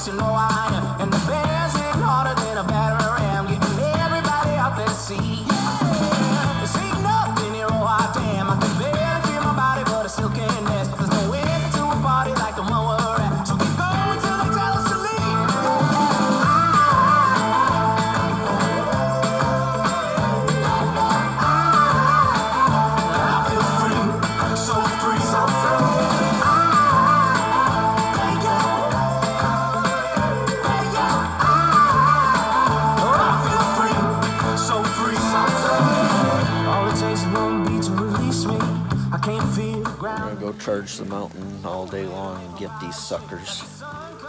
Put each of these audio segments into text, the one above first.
yes, you know I am. And the bears hit harder than a battering ram, getting everybody out there to see. This ain't nothing here, oh hot damn. I can barely feel my body, but I still can't dance. There's no way to a party like the one we're at. So keep going till they tell us to leave. I feel free, so free, so free. I'm gonna go charge the mountain all day long and get these suckers.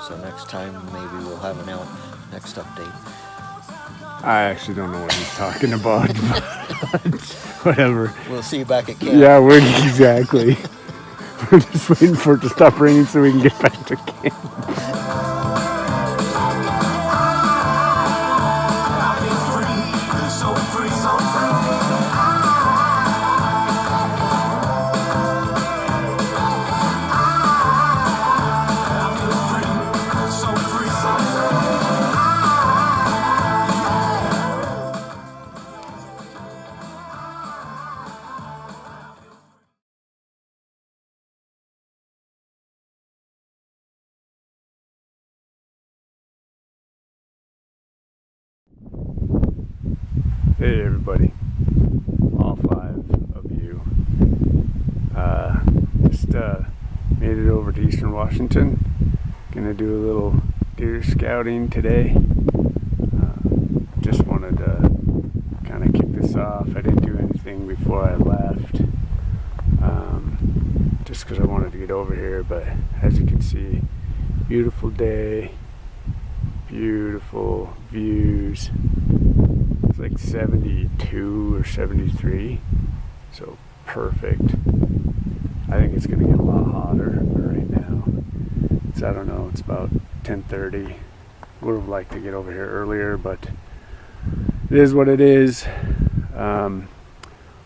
So next time maybe we'll have an elk next update. I actually don't know what he's talking about, but whatever. We'll see you back at camp. Yeah, exactly. We're just waiting for it to stop raining so we can get back to camp. Hey everybody, all 5 of you. Just made it over to Eastern Washington. Gonna do a little deer scouting today. Just wanted to kind of kick this off. I didn't do anything before I left, just because I wanted to get over here. But as you can see, beautiful day, beautiful views. It's like 72 or 73, so perfect. I think it's gonna get a lot hotter right now. It's, I don't know, it's about 10:30. Would have liked to get over here earlier, but it is what it is.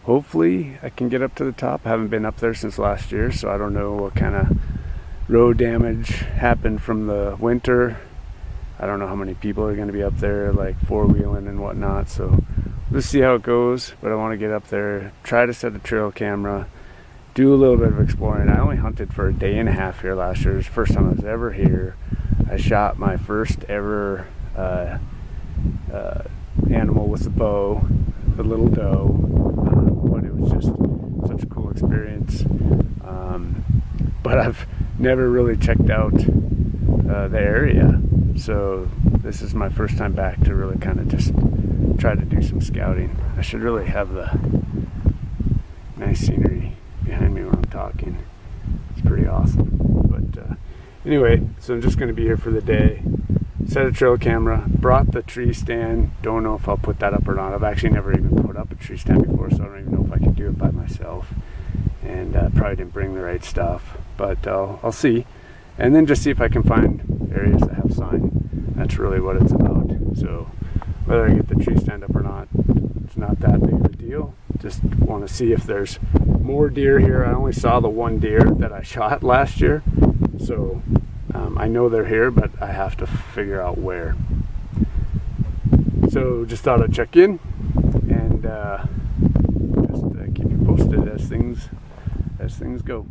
Hopefully I can get up to the top. I haven't been up there since last year, so I don't know what kind of road damage happened from the winter. I don't know how many people are going to be up there, like four-wheeling and whatnot, so let's see how it goes. But I want to get up there, try to set a trail camera, do a little bit of exploring. I only hunted for a day and a half here last year. It was the first time I was ever here. I shot my first ever animal with a bow, the little doe, but it was just such a cool experience. But I've never really checked out the area. So this is my first time back to really kind of just try to do some scouting. I should really have the nice scenery behind me when I'm talking. It's pretty awesome. But anyway, so I'm just going to be here for the day. Set a trail camera, brought the tree stand. Don't know if I'll put that up or not. I've actually never even put up a tree stand before, so I don't even know if I can do it by myself. And probably didn't bring the right stuff, but I'll see. And then just see if I can find areas that have sign. That's really what it's about. So whether I get the tree stand up or not, it's not that big of a deal. Just want to see if there's more deer here. I only saw the one deer that I shot last year. So I know they're here, but I have to figure out where. So just thought I'd check in and just keep you posted as things go.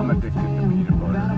I'm addicted to peanut butter.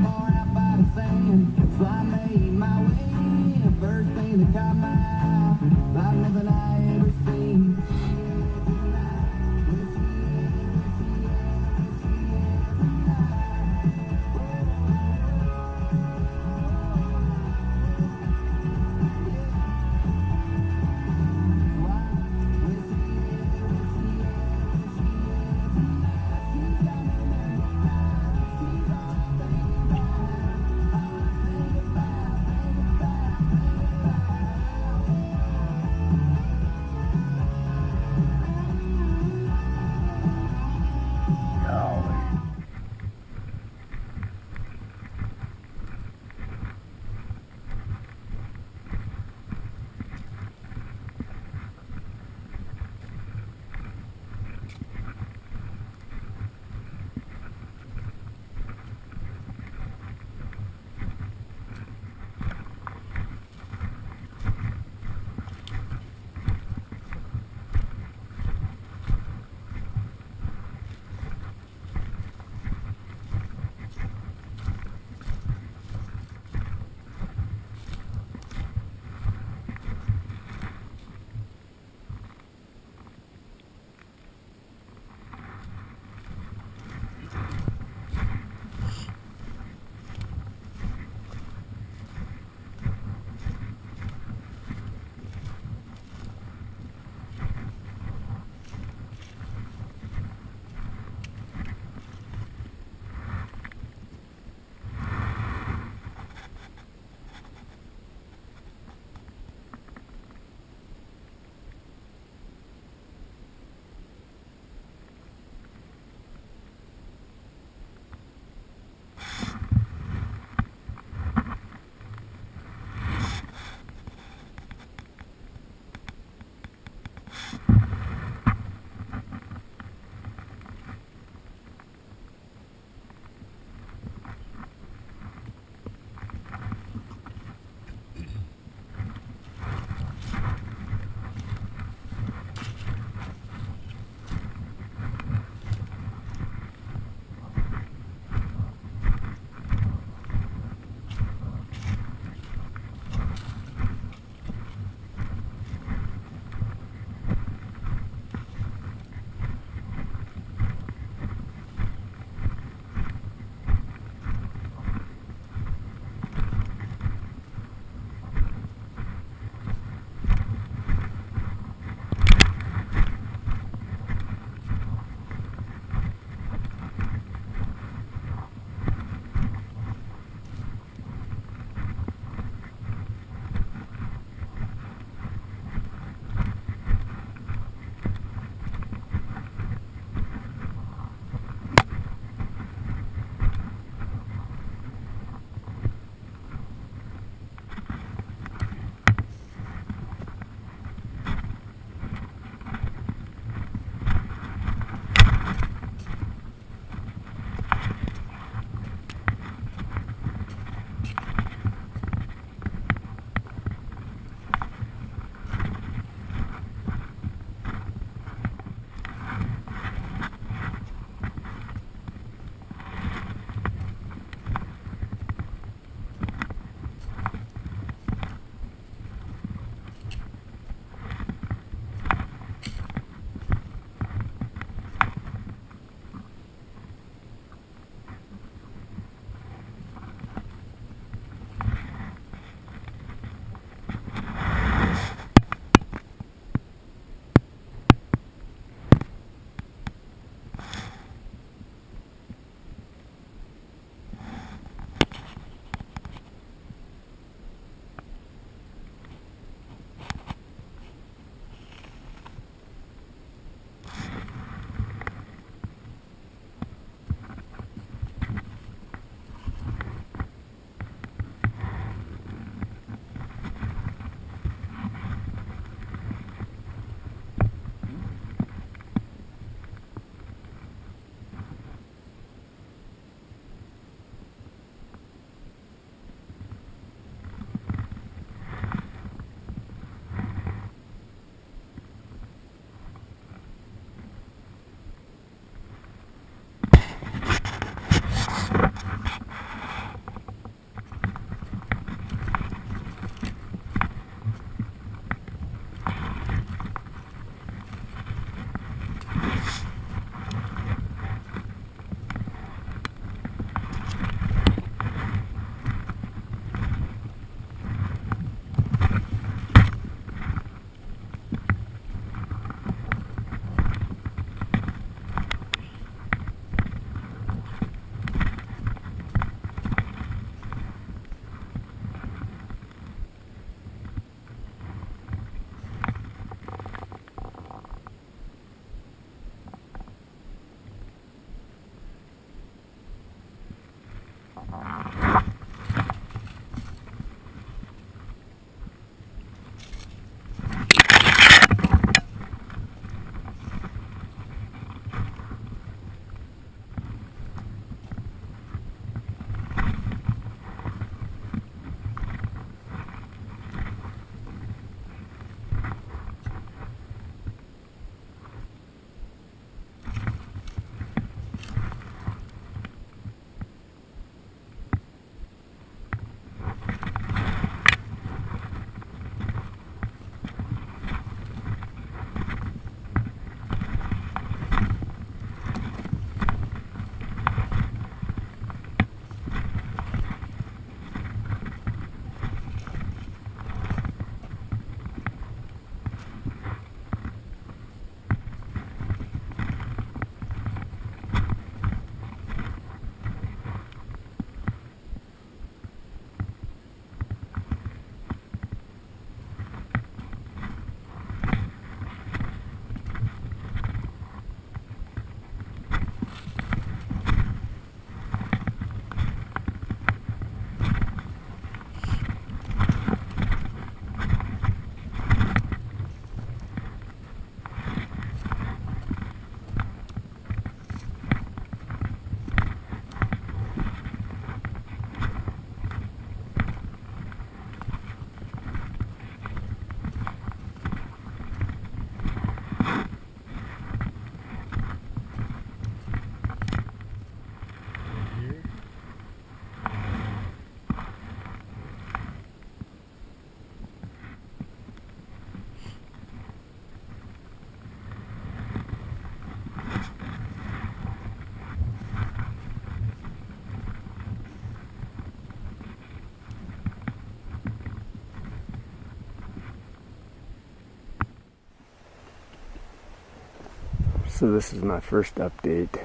So this is my first update.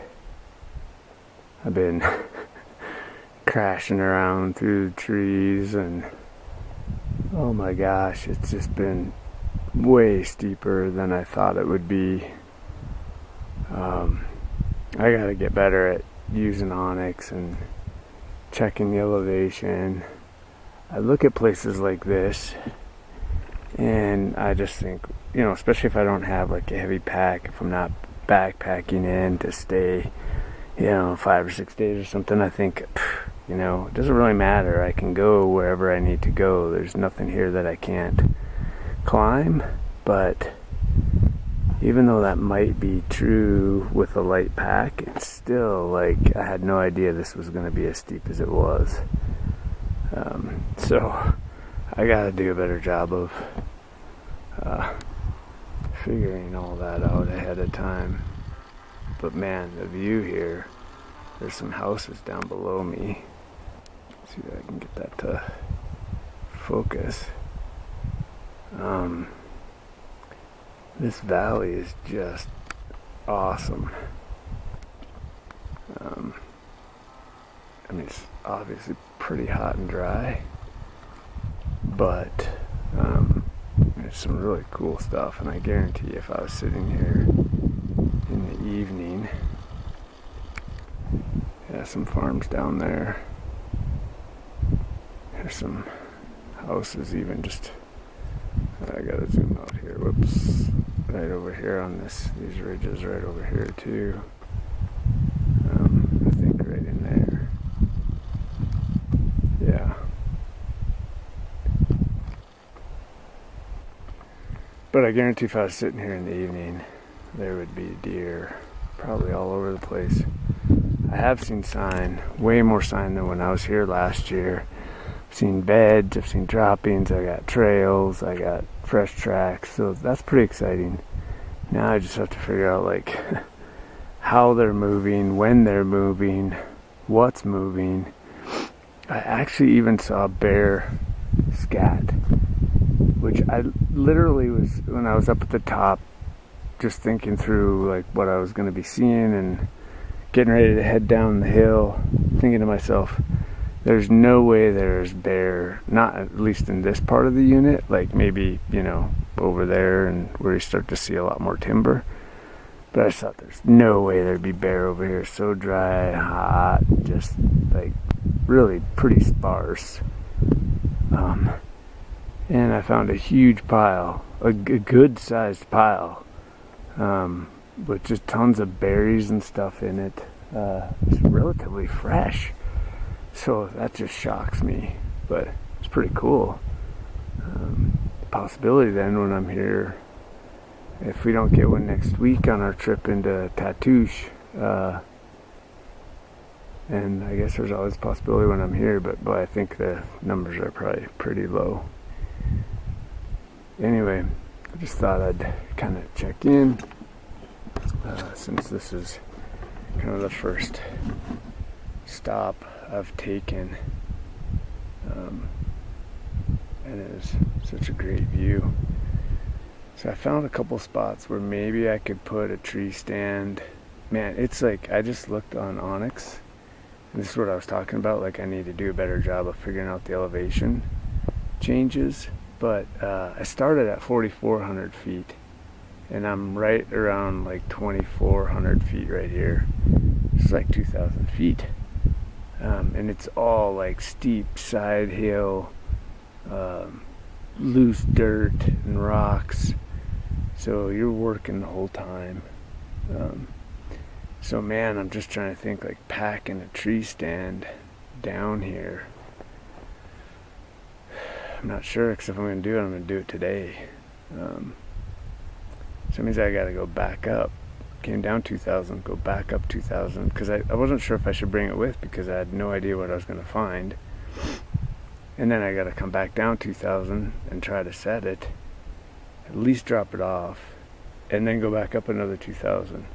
I've been crashing around through the trees, and oh my gosh, it's just been way steeper than I thought it would be. I gotta get better at using Onyx and checking the elevation. I look at places like this and I just think, especially if I don't have like a heavy pack, if I'm not backpacking in to stay, 5 or 6 days or something, I think, it doesn't really matter. I can go wherever I need to go. There's nothing here that I can't climb. But even though that might be true with a light pack, it's still like I had no idea this was going to be as steep as it was. So I gotta do a better job of figuring all that out ahead of time. But man, the view here, there's some houses down below me. Let's see if I can get that to focus. This valley is just awesome. It's obviously pretty hot and dry, but there's some really cool stuff, and I guarantee if I was sitting here in the evening, some farms down there, there's some houses even just, I gotta zoom out here, whoops, right over here on these ridges right over here too. I think right in there. Yeah. But I guarantee if I was sitting here in the evening, there would be deer probably all over the place. I have seen sign, way more sign than when I was here last year. I've seen beds, I've seen droppings, I got trails, I got fresh tracks, so that's pretty exciting. Now I just have to figure out like how they're moving, when they're moving, what's moving. I actually even saw bear scat, which I literally was, when I was up at the top, just thinking through like what I was going to be seeing and getting ready to head down the hill, thinking to myself, there's no way there's bear, not at least in this part of the unit, like maybe, over there and where you start to see a lot more timber. But I thought there's no way there'd be bear over here. So dry, hot, just like really pretty sparse. And I found a huge pile, a good sized pile, with just tons of berries and stuff in it. It's relatively fresh. So that just shocks me, but it's pretty cool. Possibility then when I'm here, if we don't get one next week on our trip into Tatoosh, and I guess there's always a possibility when I'm here, but I think the numbers are probably pretty low. Anyway, I just thought I'd kind of check in, since this is kind of the first stop I've taken, and it is such a great view. So I found a couple spots where maybe I could put a tree stand. Man, it's like I just looked on Onyx, and this is what I was talking about, like I need to do a better job of figuring out the elevation changes. But I started at 4,400 feet, and I'm right around like 2,400 feet right here. It's like 2,000 feet. And it's all like steep side hill, loose dirt and rocks, so you're working the whole time. So man, I'm just trying to think like packing a tree stand down here. I'm not sure, because if I'm going to do it, I'm going to do it today. So it means I got to go back up. Came down 2,000, go back up 2,000, because I wasn't sure if I should bring it with, because I had no idea what I was going to find. And then I got to come back down 2,000 and try to set it, at least drop it off, and then go back up another 2,000.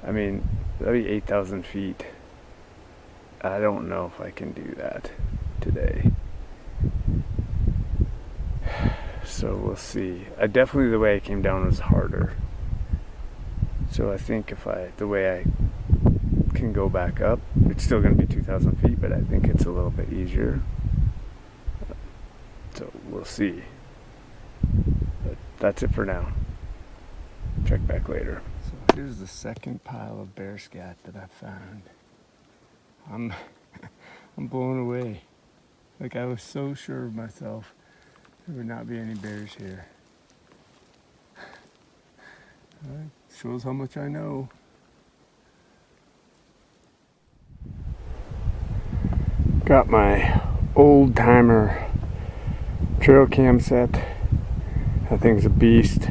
I mean, that'd be 8,000 feet. I don't know if I can do that today. So we'll see. Definitely the way I came down was harder. So I think the way I can go back up, it's still going to be 2,000 feet, but I think it's a little bit easier. So we'll see. But that's it for now. Check back later. So here's the second pile of bear scat that I found. I'm blown away. Like, I was so sure of myself there would not be any bears here. Shows how much I know. Got my old timer trail cam set. That thing's a beast,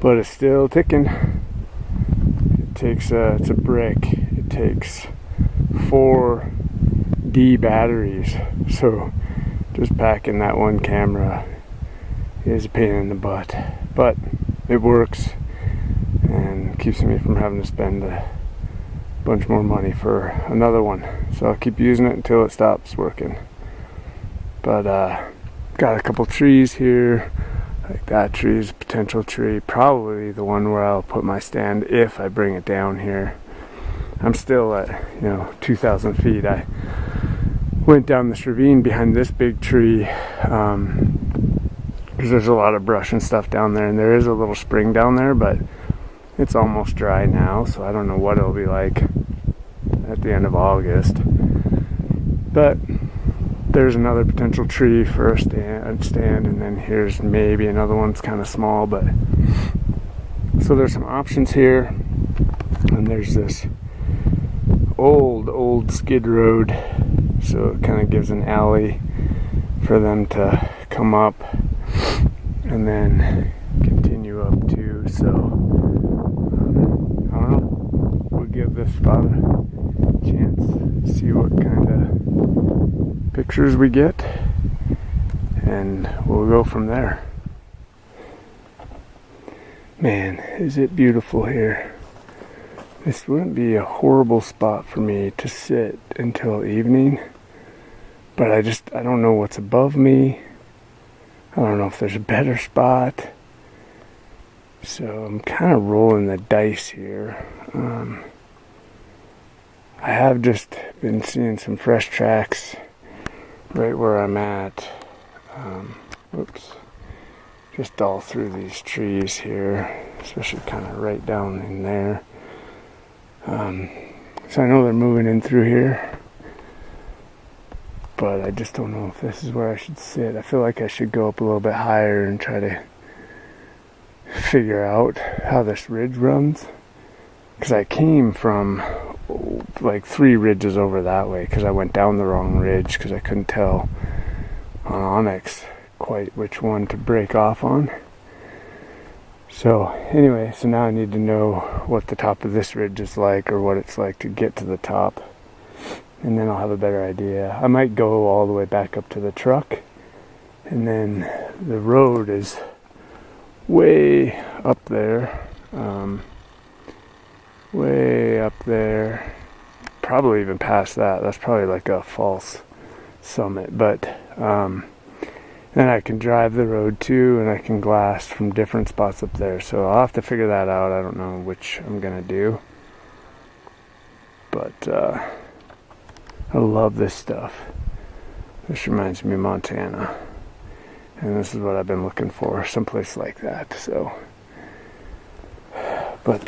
but it's still ticking. It takes it's a brick. It takes 4 D batteries, so just packing that one camera is a pain in the butt, but it works and keeps me from having to spend a bunch more money for another one. So I'll keep using it until it stops working. But got a couple trees here. Like that tree is a potential tree, probably the one where I'll put my stand if I bring it down here. I'm still at 2,000 feet. I went down this ravine behind this big tree because there's a lot of brush and stuff down there, and there is a little spring down there, but it's almost dry now, so I don't know what it'll be like at the end of August. But there's another potential tree for a stand, and then here's maybe another one. It's kind of small, but so there's some options here, and there's this old skid road, so it kind of gives an alley for them to come up and then continue up to. So I don't know, we'll give this spot a chance, see what kind of pictures we get, and we'll go from there. Man, is it beautiful here. This wouldn't be a horrible spot for me to sit until evening, but I don't know what's above me. I don't know if there's a better spot, so I'm kind of rolling the dice here. I have just been seeing some fresh tracks right where I'm at. Just all through these trees here, especially kind of right down in there. So I know they're moving in through here, but I just don't know if this is where I should sit. I feel like I should go up a little bit higher and try to figure out how this ridge runs, because I came from like 3 ridges over that way, because I went down the wrong ridge because I couldn't tell on Onyx quite which one to break off on. So anyway, so now I need to know what the top of this ridge is like, or what it's like to get to the top, and then I'll have a better idea. I might go all the way back up to the truck, and then the road is way up there, probably even past that. That's probably like a false summit, but then I can drive the road too, and I can glass from different spots up there. So I'll have to figure that out. I don't know which I'm gonna do, but I love this stuff. This reminds me of Montana, and this is what I've been looking for, someplace like that. So, but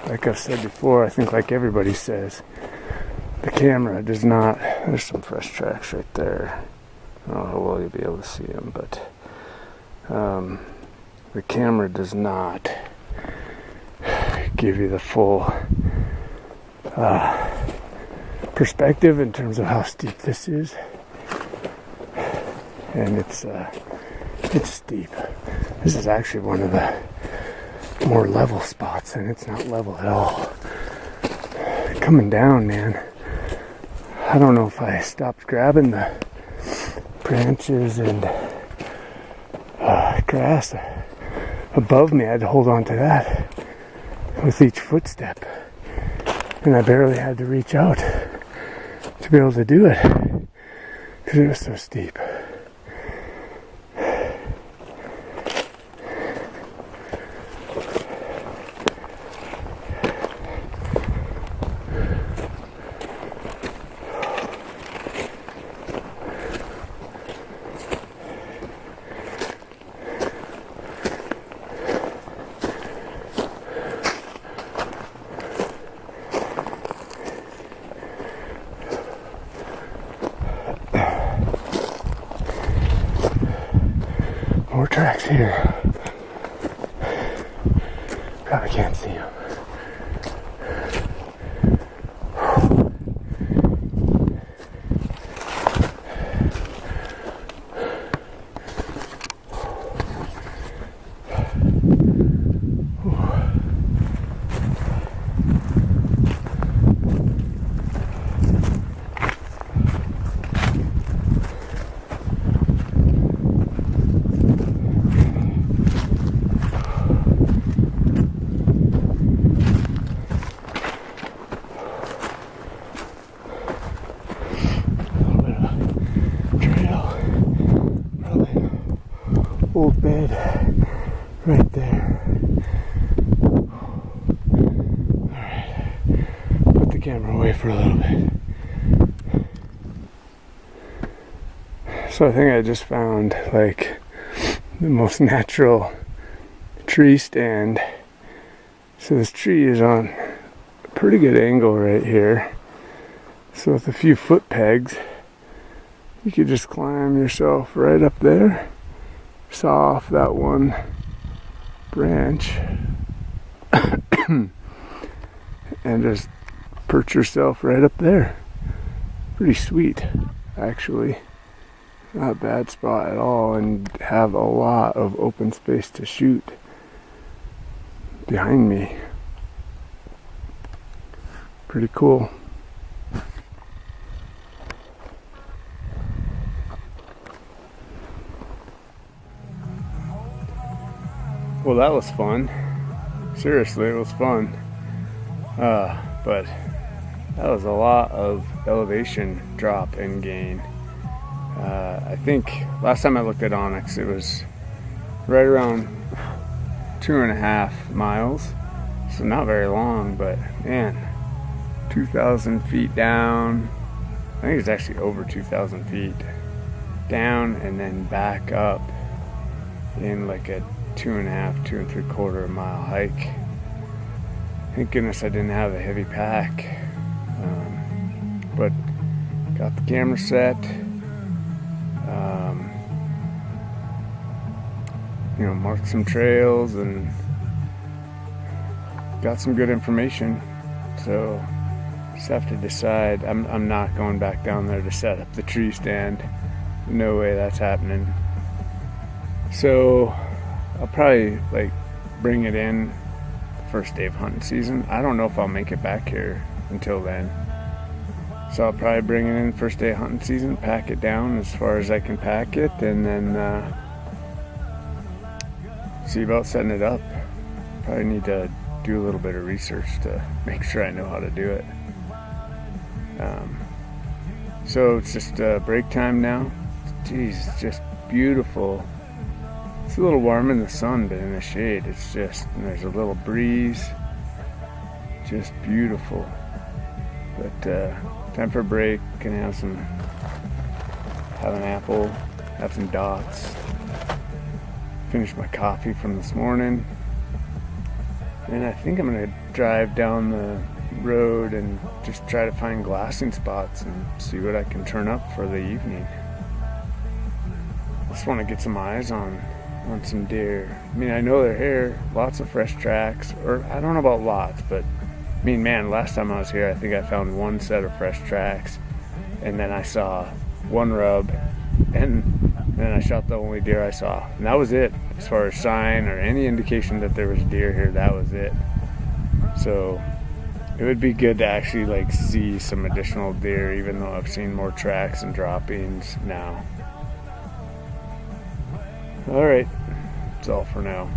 like I've said before, I think like everybody says, the camera does not. There's some fresh tracks right there. I don't know how well you'll be able to see them, but the camera does not give you the full perspective in terms of how steep this is, and it's steep. This is actually one of the more level spots, and it's not level at all. Coming down, man. I don't know if I stopped grabbing the branches and grass above me. I had to hold on to that with each footstep, and I barely had to reach out to be able to do it because it was so steep. tracks here. Probably can't see them. Old bed right there. Alright, put the camera away for a little bit. So I think I just found like the most natural tree stand. So this tree is on a pretty good angle right here. So with a few foot pegs, you could just climb yourself right up there. Saw off that one branch and just perch yourself right up there. Pretty sweet, actually. Not a bad spot at all, and have a lot of open space to shoot behind me. Pretty cool. Well, that was fun. Seriously, it was fun. But that was a lot of elevation drop and gain. I think last time I looked at Onyx, it was right around 2.5 miles. So not very long, but man, 2,000 feet down. I think it's actually over 2,000 feet down and then back up in like a 2.5, 2 3/4 mile hike. Thank goodness I didn't have a heavy pack, but got the camera set. Marked some trails and got some good information. So just have to decide. I'm not going back down there to set up the tree stand. No way that's happening. So I'll probably bring it in the first day of hunting season. I don't know if I'll make it back here until then. So I'll probably bring it in the first day of hunting season, pack it down as far as I can pack it, and then see about setting it up. Probably need to do a little bit of research to make sure I know how to do it. So it's just break time now. Geez, it's just beautiful. It's a little warm in the sun, but in the shade, it's just, there's a little breeze. Just beautiful. But time for a break. Gonna have an apple, have some dots. Finish my coffee from this morning. And I think I'm gonna drive down the road and just try to find glassing spots and see what I can turn up for the evening. Just want to get some eyes on some deer. I mean, I know they're here, lots of fresh tracks, or I don't know about lots, but I mean, man, last time I was here, I think I found one set of fresh tracks, and then I saw one rub, and then I shot the only deer I saw, and that was it. As far as sign or any indication that there was deer here, that was it. So it would be good to actually see some additional deer, even though I've seen more tracks and droppings now. All right, that's all for now.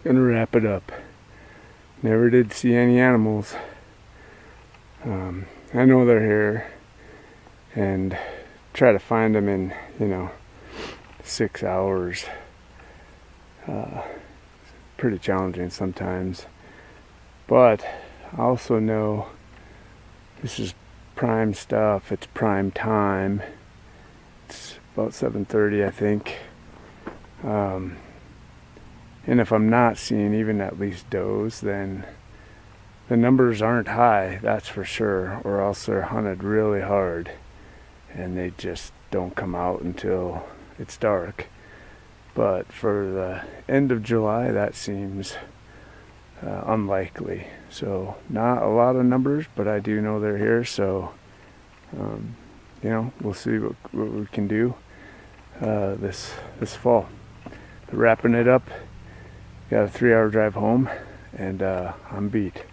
gonna wrap it up. Never did see any animals. I know they're here, and try to find them in 6 hours. Pretty challenging sometimes, but I also know this is prime stuff. It's prime time. It's about 7:30, I think. And if I'm not seeing even at least does, then the numbers aren't high, that's for sure, or else they're hunted really hard and they just don't come out until it's dark. But for the end of July, that seems unlikely. So not a lot of numbers, but I do know they're here. So we'll see what we can do this fall. But wrapping it up. Got a 3-hour drive home, and I'm beat.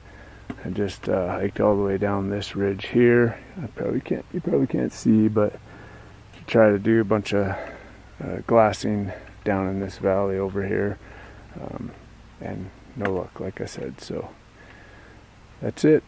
I just hiked all the way down this ridge here. You probably can't see, but try to do a bunch of glassing down in this valley over here, and no luck, like I said. So that's it.